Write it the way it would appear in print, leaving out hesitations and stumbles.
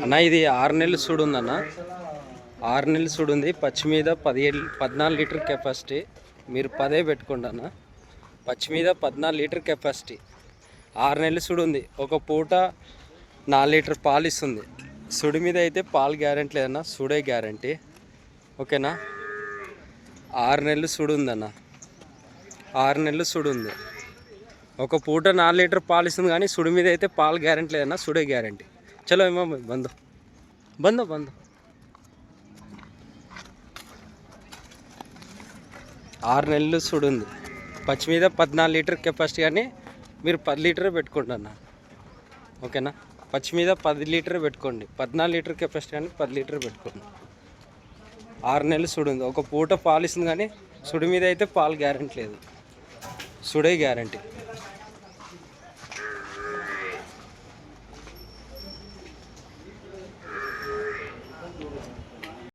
అన్న ఇది 6 నెలలు సూడు ఉందన్న, 6 నెలలు సూడు ఉంది. పచ్చి మీద 14 లీటర్ కెపాసిటీ. మీరు 10 పెట్టుకోండి అన్న. పచ్చి మీద 14 లీటర్ కెపాసిటీ, 6 నెలలు సూడు ఉంది. ఒక పూట 4 లీటర్ పాలు ఇస్తుంది. సుడి మీద అయితే పాలు గ్యారెంటీ లేదన్న, సుడే గ్యారంటీ. ఓకేనా? 6 నెలలు సుడు ఉందన్న, 6 నెలలు సుడు ఉంది. ఒక పూట 4 లీటర్ పాలు ఇస్తుంది, కానీ సుడి మీద అయితే పాలు గ్యారెంటీ లేదన్న, సుడే గ్యారంటీ. చలో ఏమో బందో బందో బందో 6 నెలలు సుడు ఉంది. పచ్చి మీద 14 లీటర్ కెపాసిటీ, కానీ మీరు 10 లీటర్ పెట్టుకోండి అన్న. ఓకేనా? పచ్చి మీద 10 లీటర్ పెట్టుకోండి. 14 లీటర్ కెపాసిటీ కానీ 10 లీటర్ పెట్టుకోండి. 6 నెలలు సుడు ఉంది. ఒక పూట పాలు ఇస్తుంది, కానీ సుడి మీద అయితే పాలు గ్యారెంటీ లేదు, సుడే గ్యారంటీ.